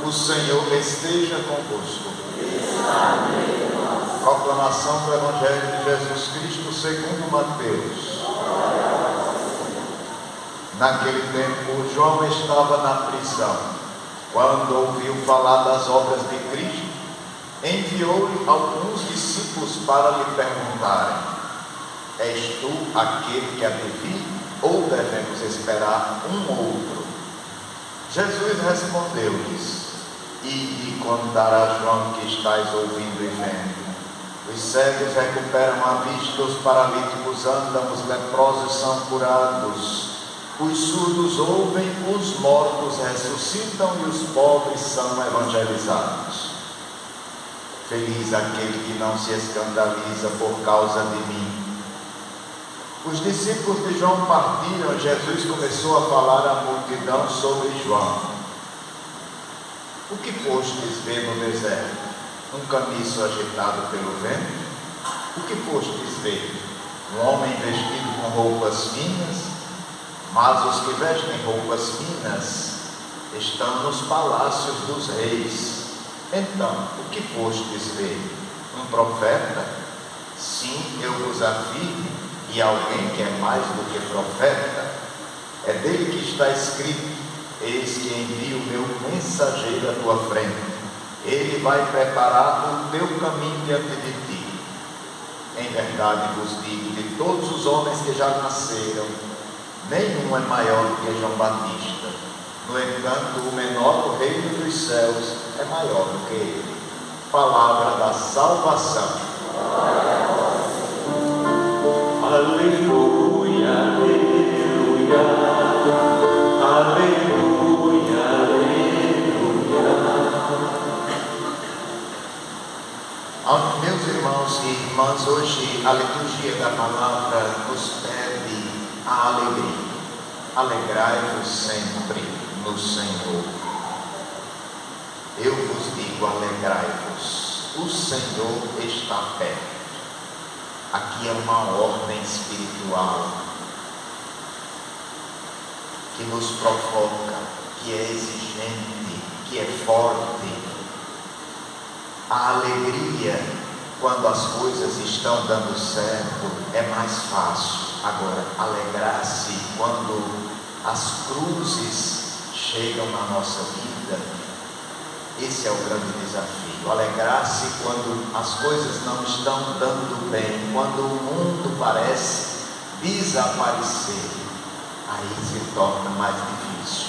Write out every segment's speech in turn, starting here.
O Senhor esteja convosco. Proclamação do Evangelho de Jesus Cristo segundo Mateus. Naquele tempo, João estava na prisão. Quando ouviu falar das obras de Cristo, enviou-lhe alguns discípulos para lhe perguntarem: És tu aquele que há de vir, ou devemos esperar um outro? Jesus respondeu-lhes: Ide contar a João que estáis ouvindo e vendo. Os cegos recuperam a vista, os paralíticos andam, os leprosos são curados, os surdos ouvem, os mortos ressuscitam e os pobres são evangelizados. Feliz aquele que não se escandaliza por causa de mim. Os discípulos de João partiram e Jesus começou a falar à multidão sobre João. O que fostes ver no deserto? Um caniço agitado pelo vento? O que fostes ver? Um homem vestido com roupas finas? Mas os que vestem roupas finas estão nos palácios dos reis. Então, o que fostes ver? Um profeta? Sim, eu vos afirmo, e alguém que é mais do que profeta. É dele que está escrito: Eis que envio o meu mensageiro à tua frente. Ele vai preparar o teu caminho diante de ti. Em verdade vos digo, de todos os homens que já nasceram, nenhum é maior do que João Batista. No entanto, o menor do reino dos céus é maior do que ele. Palavra da salvação. Aleluia, aleluia, aleluia, aleluia. Meus irmãos e irmãs, hoje a liturgia da palavra nos pede a alegria. Alegrai-vos sempre no Senhor. Eu vos digo, alegrai-vos. O Senhor está perto. Aqui é uma ordem espiritual que nos provoca, que é exigente, que é forte. A alegria, quando as coisas estão dando certo, é mais fácil. Agora, alegrar-se quando as cruzes chegam na nossa vida, esse é o grande desafio. Alegrar-se quando as coisas não estão dando bem, quando o mundo parece desaparecer, aí se torna mais difícil.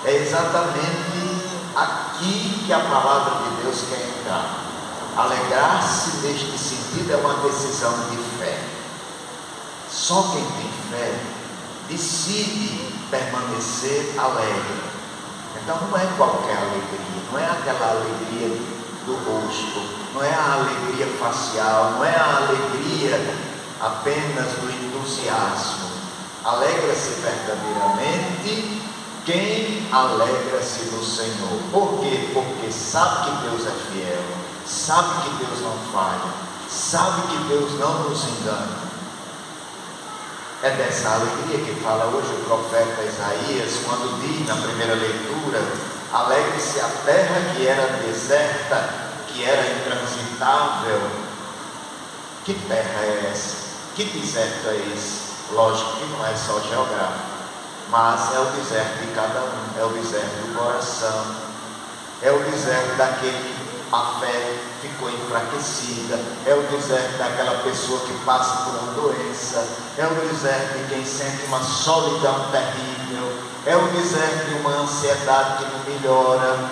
É exatamente aqui que a palavra de Deus quer entrar. Alegrar-se neste sentido é uma decisão de fé. Só quem tem fé decide permanecer alegre. Então não é qualquer alegria, não é aquela alegria do rosto, não é a alegria facial, não é a alegria apenas do entusiasmo. Alegra-se verdadeiramente quem alegra-se no Senhor. Por quê? Porque sabe que Deus é fiel, sabe que Deus não falha, sabe que Deus não nos engana. É dessa alegria que fala hoje o profeta Isaías, quando diz na primeira leitura: alegre-se a terra que era deserta, que era intransitável. Que terra é essa? Que deserto é esse? Lógico que não é só geográfico, mas é o deserto de cada um, é o deserto do coração, é o deserto daquele que a fé ficou enfraquecida, é o deserto daquela pessoa que passa por uma doença, é o deserto de quem sente uma solidão terrível, é o deserto de uma ansiedade que não melhora.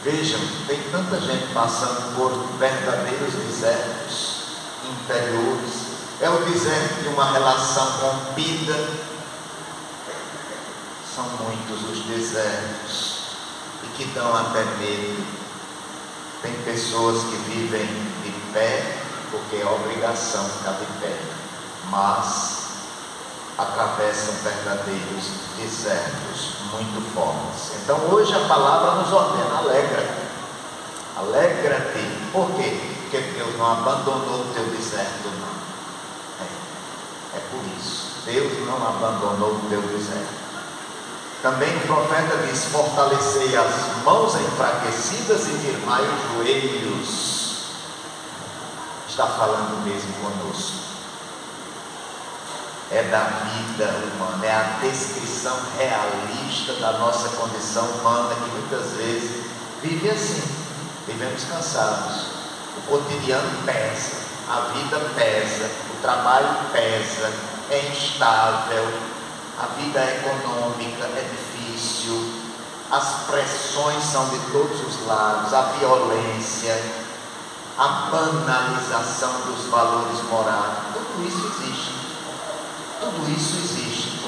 Vejam, tem tanta gente passando por verdadeiros desertos interiores. É o deserto de uma relação rompida. São muitos os desertos e que dão até medo. Tem pessoas que vivem de pé porque é obrigação ficar de pé, mas atravessam verdadeiros desertos muito fortes. Então hoje a palavra nos ordena: alegra-te. Alegra-te. Por quê? Porque Deus não abandonou o teu deserto, não. É por isso. Deus não abandonou o teu deserto. Também o profeta diz: fortalecei as mãos enfraquecidas e firmai os joelhos. Está falando mesmo conosco. É da vida humana, é a descrição realista da nossa condição humana, que muitas vezes vive assim, vivemos cansados. O cotidiano pesa, a vida pesa, o trabalho pesa, é instável, a vida econômica é difícil, as pressões são de todos os lados, a violência, a banalização dos valores morais, tudo isso existe. Tudo isso existe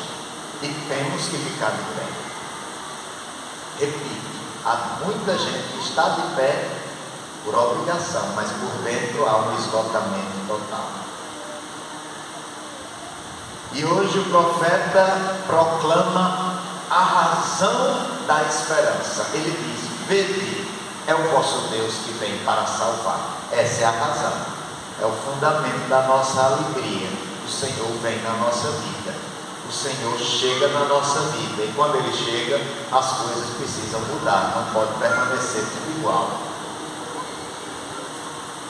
e temos que ficar de pé. Repito, há muita gente que está de pé por obrigação, mas por dentro há um esgotamento total. E hoje o profeta proclama a razão da esperança. Ele diz: vede, é o vosso Deus que vem para salvar. Essa é a razão, é o fundamento da nossa alegria. O Senhor vem na nossa vida, o Senhor chega na nossa vida, e quando Ele chega, as coisas precisam mudar, não pode permanecer tudo igual.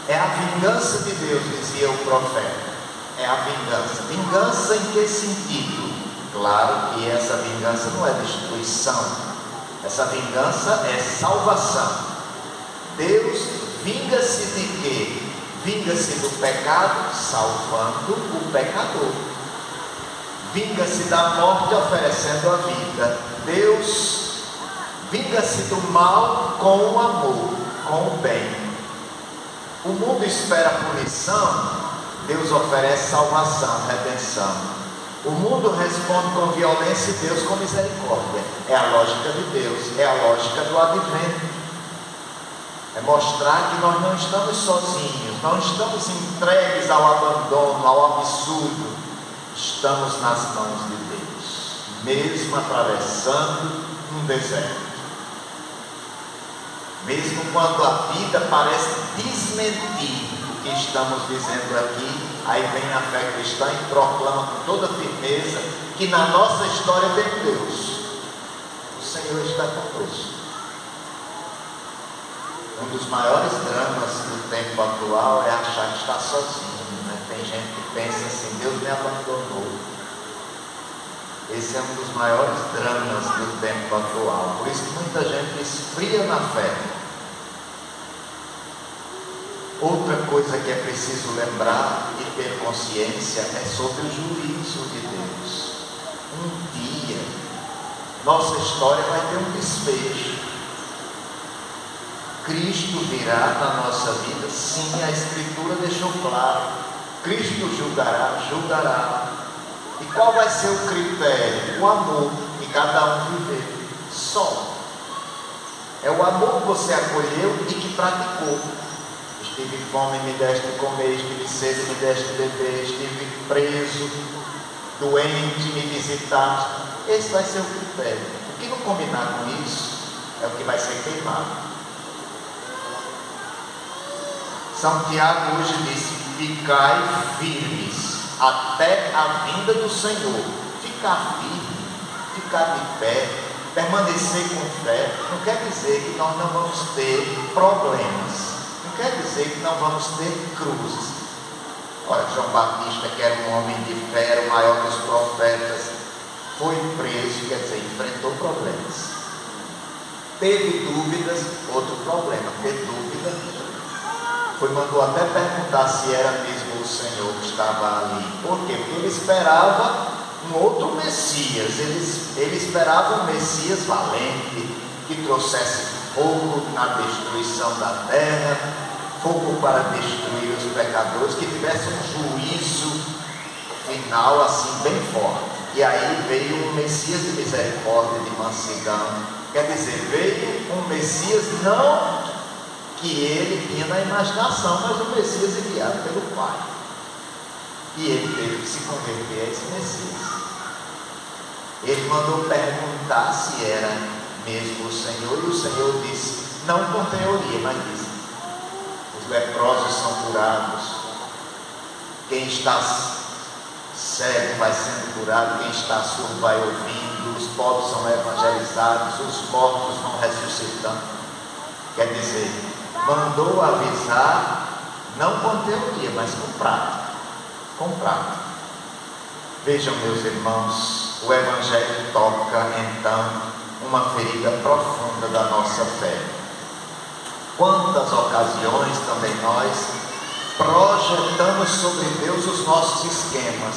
É a vingança de Deus, dizia o profeta, é a vingança. Vingança em que sentido? Claro que essa vingança não é destruição, essa vingança é salvação. Deus vinga-se de quê? Vinga-se do pecado, salvando o pecador. Vinga-se da morte, oferecendo a vida. Deus vinga-se do mal com o amor, com o bem. O mundo espera punição, Deus oferece salvação, redenção. O mundo responde com violência e Deus com misericórdia. É a lógica de Deus, é a lógica do advento. É mostrar que nós não estamos sozinhos, não estamos entregues ao abandono, ao absurdo. Estamos nas mãos de Deus, mesmo atravessando um deserto. Mesmo quando a vida parece desmentir o que estamos dizendo aqui, aí vem a fé cristã e proclama com toda firmeza que na nossa história tem Deus. O Senhor está conosco. Um dos maiores dramas do tempo atual é achar que está sozinho, né? Tem gente que pensa assim: Deus me abandonou. Esse é um dos maiores dramas do tempo atual. Por isso que muita gente esfria na fé. Outra coisa que é preciso lembrar e ter consciência é sobre o juízo de Deus. Um dia, nossa história vai ter um desfecho. Cristo virá na nossa vida, sim, a Escritura deixou claro. Cristo julgará. E qual vai ser o critério? O amor que cada um viver. Só. É o amor que você acolheu e que praticou. Estive fome, me deste comer, estive sede, me deste beber, estive preso, doente, me visitaste. Esse vai ser o critério. O que não combinar com isso é o que vai ser queimado. São Tiago hoje diz: ficai firmes até a vinda do Senhor. Ficar firme, ficar de pé, permanecer com fé, não quer dizer que nós não vamos ter problemas, não quer dizer que não vamos ter cruzes. Olha, João Batista, que era um homem de fé, era o maior dos profetas, foi preso, quer dizer, enfrentou problemas. Teve dúvidas, outro problema. Ter dúvida, mandou até perguntar se era mesmo o Senhor que estava ali. Por quê? Porque ele esperava um outro Messias. Ele esperava um Messias valente, que trouxesse fogo na destruição da terra, fogo para destruir os pecadores, que tivesse um juízo final assim bem forte. E aí veio um Messias de misericórdia, de mansidão. Quer dizer, veio um Messias não que ele tinha na imaginação, mas o Messias enviado pelo Pai. E ele teve que se converter a esse Messias. Ele mandou perguntar se era mesmo o Senhor, e o Senhor disse, não com teoria, mas disse: os leprosos são curados, quem está cego vai sendo curado, quem está surdo vai ouvindo, os pobres são evangelizados, os mortos vão ressuscitando. Quer dizer, mandou avisar, não com teoria, mas com prática. Com prática. Vejam, meus irmãos, o Evangelho toca então uma ferida profunda da nossa fé. Quantas ocasiões também nós projetamos sobre Deus os nossos esquemas,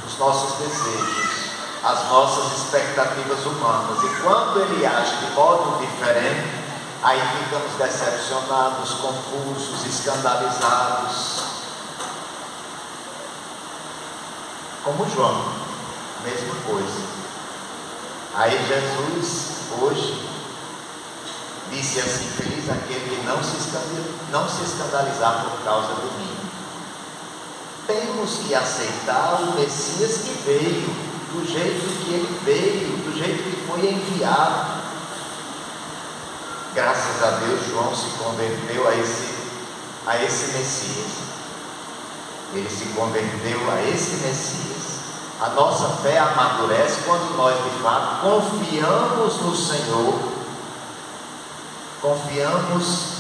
os nossos desejos, as nossas expectativas humanas, e quando Ele age de modo diferente, aí ficamos decepcionados, confusos, escandalizados. Como João, mesma coisa. Aí Jesus hoje disse assim: feliz aquele que não se escandalizar por causa do mim. Temos que aceitar o Messias que veio, do jeito que ele veio, do jeito que foi enviado. Graças a Deus, João se converteu a esse Messias. Ele se converteu a esse Messias. A nossa fé amadurece quando nós de fato confiamos no Senhor. Confiamos,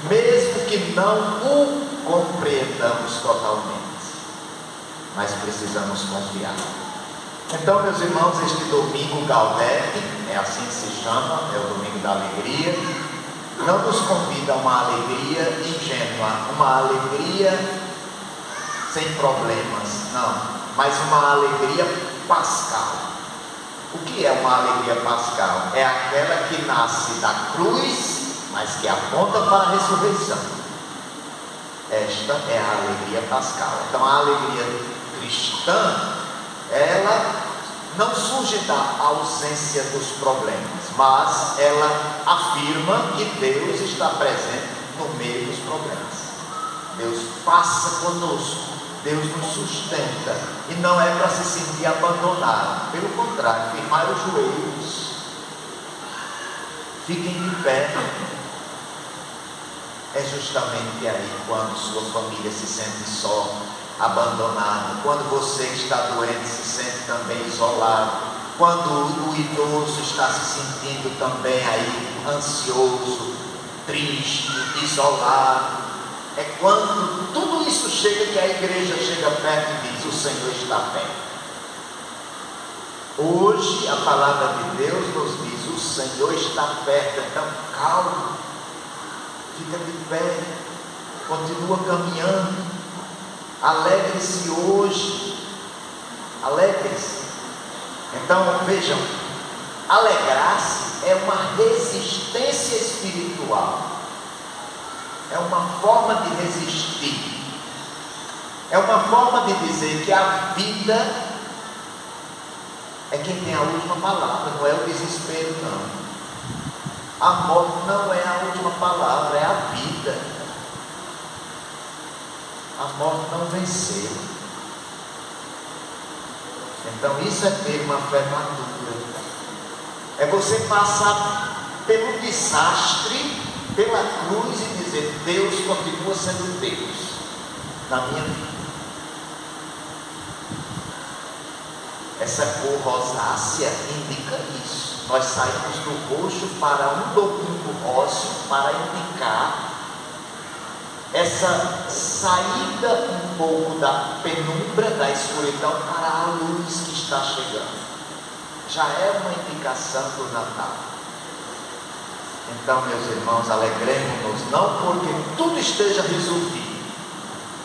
mesmo que não o compreendamos totalmente, mas precisamos confiar. Então, meus irmãos, este domingo Gaudete, é assim que se chama, é o domingo da alegria, não nos convida a uma alegria ingênua, uma alegria sem problemas, não, mas uma alegria pascal. O que é uma alegria pascal? É aquela que nasce da cruz, mas que aponta para a ressurreição. Esta é a alegria pascal. Então a alegria cristã, ela não surge da ausência dos problemas, mas ela afirma que Deus está presente no meio dos problemas. Deus passa conosco, Deus nos sustenta, e não é para se sentir abandonado, pelo contrário, firmar os joelhos, fiquem de pé. É justamente aí quando sua família se sente só, abandonado, quando você que está doente se sente também isolado, quando o idoso está se sentindo também aí ansioso, triste, isolado. É quando tudo isso chega que a igreja chega perto e diz: o Senhor está perto. Hoje a palavra de Deus nos diz: o Senhor está perto. Então calma, fica de pé, continua caminhando, alegre-se hoje, alegre-se. Então vejam, alegrar-se é uma resistência espiritual. É uma forma de resistir, é uma forma de dizer que a vida é quem tem a última palavra, não é o desespero, não. A morte não é a última palavra, é a vida. A morte não venceu. Então isso é ter uma fé madura, é você passar pelo desastre, pela cruz, e dizer: Deus continua sendo Deus na minha vida. Essa cor rosácea indica isso. Nós saímos do roxo para um domingo róseo para indicar essa saída um pouco da penumbra, da escuridão, para a luz que está chegando. Já é uma indicação do Natal. Então, meus irmãos, alegremos-nos, não porque tudo esteja resolvido,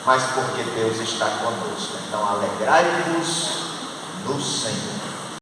mas porque Deus está conosco. Então, alegrai-vos no Senhor.